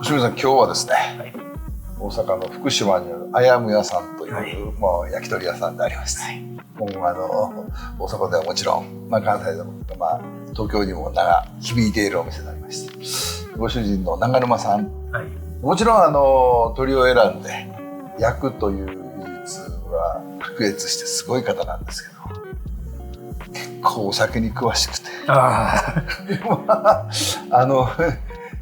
清水さん、今日はですね、はい、大阪の福島にあるあやむ屋さんという、はい、もう焼き鳥屋さんでありまして、はい、もう大阪ではもちろん、関西でも、東京にも名が響いているお店でありまして、ご主人の長沼さん、はい、もちろん鳥を選んで焼くという技術は卓越してすごい方なんですけど、結構お酒に詳しくて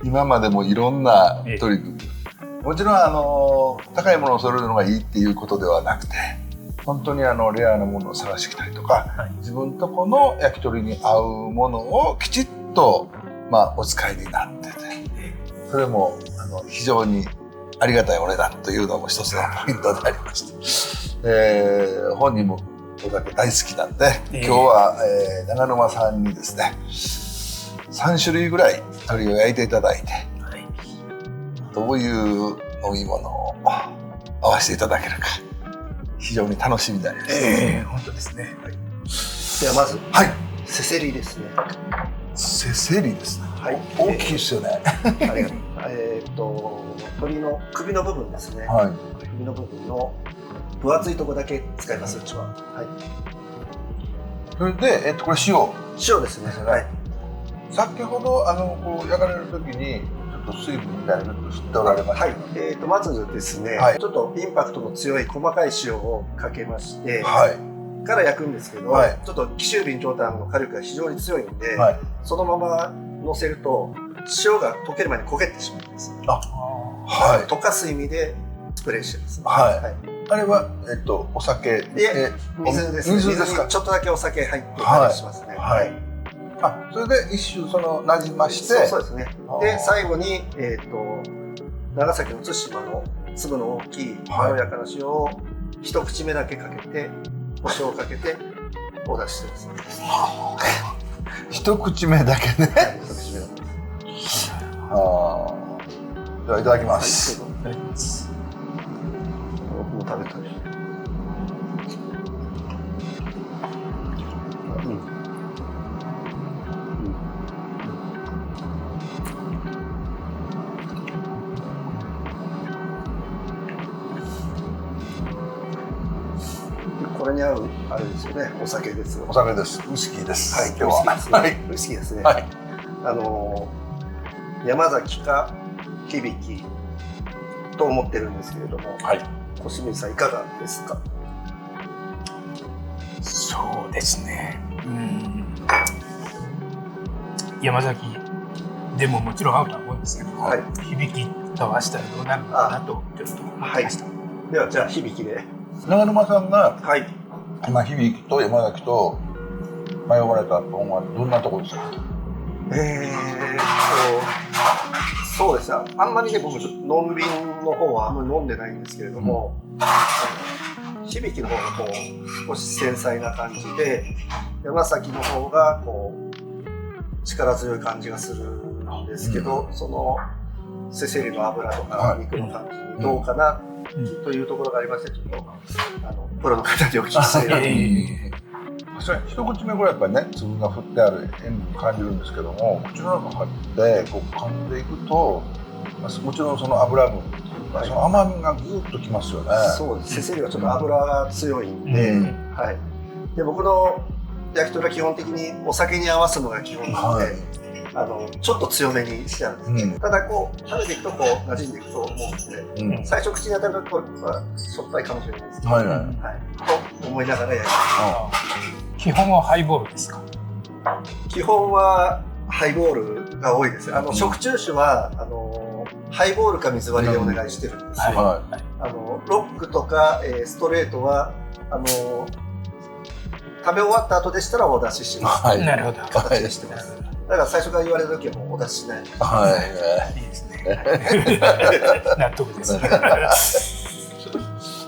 今までもいろんな取り組み、もちろん高いものを揃えるのがいいっていうことではなくて、本当にレアなものを探してきたりとか、はい、自分とこの焼き鳥に合うものをきちっと、お使いになってて、それも非常にありがたいお値段というのも一つのポイントでありまして、本人もお酒大好きなんで、今日は、長沼さんにですね3種類ぐらい鶏を焼いていただいて、はい、どういう飲み物を合わせていただけるか非常に楽しみであります。本当ですね。はい、ではまず、はい、せせりですね。せせりですね。はい、大きいですよね。ありがとう。鶏の首の部分ですね。はい、首の部分の分厚いところだけ使います、うちは。はい。それで、これ塩ですね。はい。先ほどこう焼かれる時にちょっと水分みたいなのを吸っておられました。はい。まずですね、はい、ちょっとインパクトの強い細かい塩をかけまして、はい、から焼くんですけど、はい、ちょっと紀州備長炭の火力が非常に強いんで、はい、そのまま乗せると塩が溶ける前に焦げてしまうんです。はい。溶かす意味でスプレーしてます。はい。はい、あれはお酒で水ですね。水にちょっとだけお酒入ってたりしますね。はい。それで一周馴染まして、そうですね。で最後に長崎の対馬の粒の大きいまろやかな塩を一口目だけかけて、胡椒をかけてお出ししてますね。一口目だけね。はい、一口目だけ。ではいただきます。はい、いただきます。僕も食べたりして。これに合うあれですよね。お酒です。お酒です。ウイスキーです。はい、今日は。はい、ウイスキーですね。はい。山崎か響と思ってるんですけれども、はい、小清水さんいかがですか？そうですね。山崎でももちろん合うとは思うんですけど、はい、響と合わせたらどうなるのかなとちょっと思いました。ではじゃあ響で。長沼さんが、はい、今響と山崎と迷われたのはどんなところですか？そうですね。あんまりね、僕のんびんの方はあんまり飲んでないんですけれども、響の方がこう少し繊細な感じで、山崎の方がこう力強い感じがするんですけど、そのせせりの油とか肉の感じにどうかなというところがありまして、ちょっとプロの方にお聞きしたいなと。一口目ぐらいやっぱりね、粒が振ってある塩分感じるんですけども、口の中入ってこう噛んでいくと、もちろんその油分っていうか、その甘みがぐーっときますよね。そうです。せせりはちょっと油が強いんで、はい。で僕の焼き鳥は基本的にお酒に合わすのが基本なので、ちょっと強めにしてあるんですね。ただこう食べていくとこう馴染んでいくと思うんで、最初口に当たるとしょっぱいかもしれないですけど、と思いながら焼いてます。基本はハイボールですか？基本はハイボールが多いです。食中酒はハイボールか水割りでお願いしてるんですよ。ロックとかストレートは食べ終わった後でしたらお出しします。なるほど。形にしてます。だから最初から言われた時はもうお出ししない。はい。いいですね。納得です。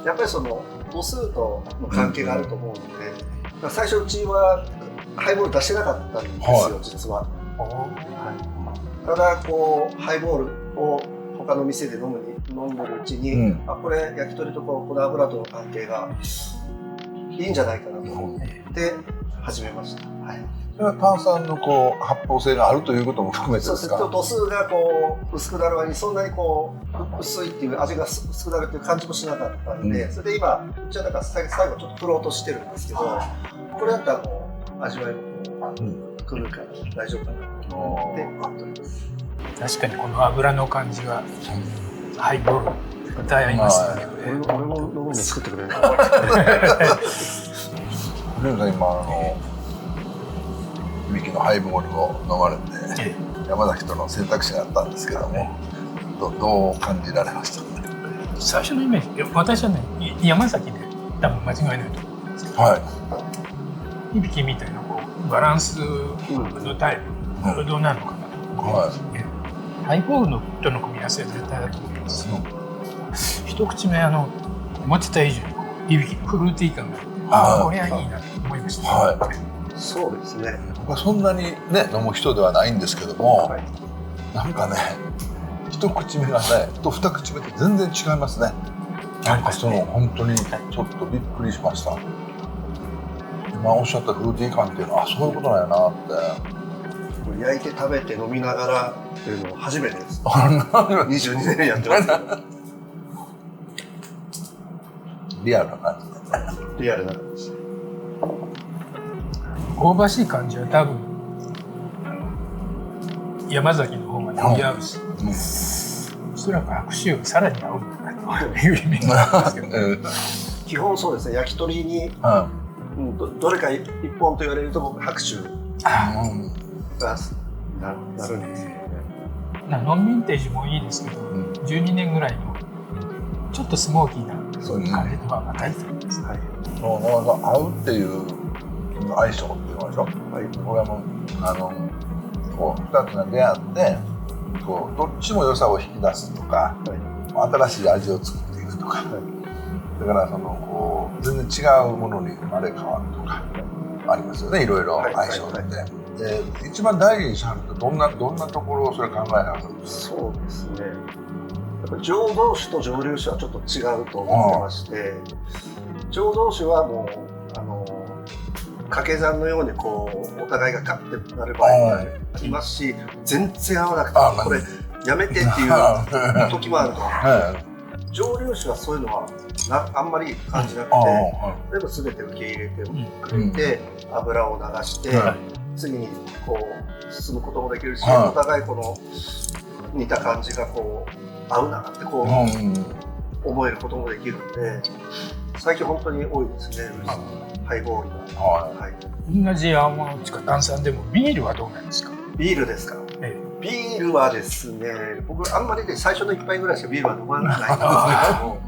やっぱりその度数との関係があると思うので、最初うちはハイボール出してなかったんですよ、実は。ただこうハイボールを他の店で飲んでるうちに、これ焼き鳥とこの油との関係がいいんじゃないかなと思って始めました。はい。それは炭酸のこう発泡性があるということも含めてですか？そうです。度数がこう薄くなる割にそんなにこう薄いっていう味が薄くなるっていう感じもしなかったんで、それで今うちはなんか最後ちょっと振ろうとしてるんですけど、これだったらもう味わいもくるから大丈夫かなと思って待っております。確かにこの油の感じがハイボール歌いますね。俺も飲むの作ってくれる。今響のハイボールを飲まれて、山崎との選択肢があったんですけども、どう感じられましたか？最初のイメージ、私はね、山崎で多分間違いないと思うんですけど、響みたいなこうバランスのタイプ、どうなるのかなと。ハイボールのとの組み合わせは絶対だと思いますよ。一口目思ってた以上に響のフルーティー感があって、これはいいなと思いました。そうですね。そんなにね飲む人ではないんですけども、なんかね一口目がねと二口目と全然違いますね。なんか本当にちょっとびっくりしました。今おっしゃったフルーティー感っていうのはそういうことなんやなって。焼いて食べて飲みながらっていうのは初めてです。22年やってます。リアルな感じ。リアルな感じ。香ばしい感じは多分山崎の方が似合うし、おそらく白州がさらに合うんだなというイメージなんですけど、基本そうですね。焼き鳥に、どれか一本と言われると僕白州がなるんですよね。ノンヴィンテージもいいですけど、12年ぐらいのちょっとスモーキーな感じとはまたいいと思います。合うっていう相性っていうのでしょ。これはもうこう2つが出会ってこうどっちも良さを引き出すとか、新しい味を作っていくとか、だからこう全然違うものに生まれ変わるとかありますよね。いろいろ相性って。で一番大事にされるとどんなところをそれ考えられるんですか？そうですね。やっぱり醸造酒と蒸留酒はちょっと違うと思ってまして、醸造酒はもう掛け算のようにこうお互いがカッてなる場合もありますし、全然合わなくてこれやめてっていう時もあると。蒸留酒はそういうのはあんまり感じなくて、でも全て受け入れてくれて、油を流して、次にこう進むこともできるし、お互いこの似た感じがこう合うなってこう思えることもできるんで、最近本当に多いですね。ハイボールが。同じ青物とか炭酸でもビールはどうなんですか？ビールですか？ビールはですね、僕あんまり最初の一杯ぐらいしかビールは飲まないんですけども、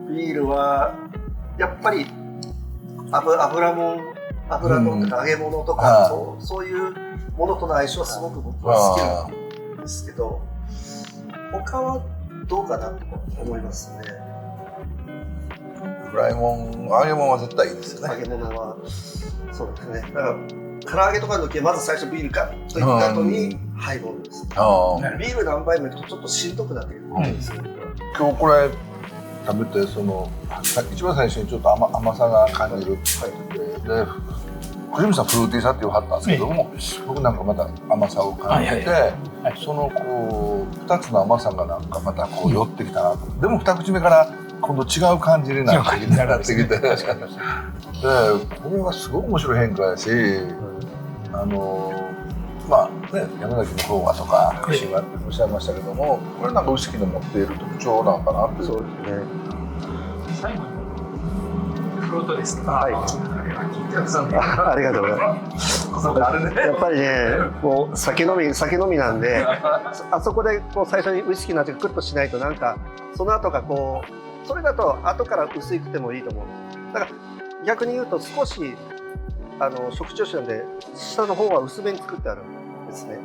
ビールはやっぱり油とか揚げ物とかそういうものとの相性はすごく僕は好きなんですけど、他はどうかなと思いますね。フライもん、揚げ物は絶対いいですよね。揚げ物はそうですね。だから唐揚げとかの時はまず最初ビールかといった後にハイボールです。ビール何杯もいくとちょっとしんどくなってくるんですよ。今日これ食べて一番最初にちょっと甘さが感じる。で藤見さんフルーティーさって言わはったんですけども、僕なんかまた甘さを感じて、そのこう2つの甘さがなんかまたこう寄ってきたなと。でも2口目から今度違う感じになってきて、でこれはすごく面白い変化やし、まあね、山崎の方はとかおっしゃいましたけども、これなんかウイスキーの持っている特徴なのかなって。そうですね。最後にフロートですか？はい。ありがとうございます。やっぱりね、もう酒飲みなんで、あそこでこう最初にウイスキーの味がクッとしないとなんかその後がこうそれだと後から薄いくてもいいと思うんです。だから逆に言うと少し食調酒なんで下の方は薄めに作ってあるんですね。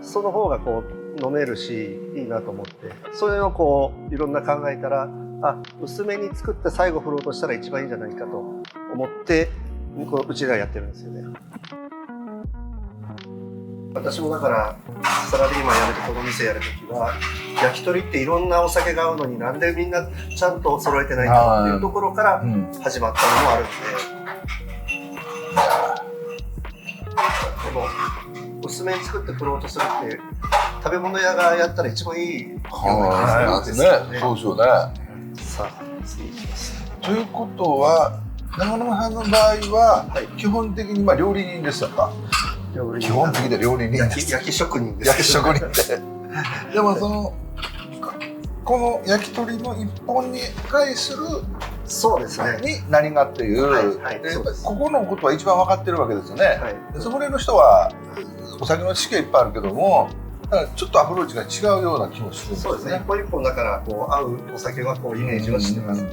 その方がこう飲めるしいいなと思って、それをこういろんな考えたら、薄めに作って最後振ろうとしたら一番いいんじゃないかと思ってうちらやってるんですよね。私もだからサラリーマン辞めてこの店やるときは、焼き鳥っていろんなお酒が合うのになんでみんなちゃんと揃えてないんだろうっていうところから始まったのもあるんで、でも薄めに作って振ろうとするって食べ物屋がやったら一番いいような気がするんですよね。そうですよね。さあ次いきます。ということは長沼さんの場合は基本的に料理人ですか？基本的で料理人です。焼き職人です。焼き職人ってでもこの焼き鳥の一本に対するそうですねに何がっていう、ここのことは一番分かってるわけですよね。ソムリエの人はお酒の知識はいっぱいあるけども、だからちょっとアプローチが違うような気もするんですね。そうですね。一本一本だから合うお酒はイメージはしてます。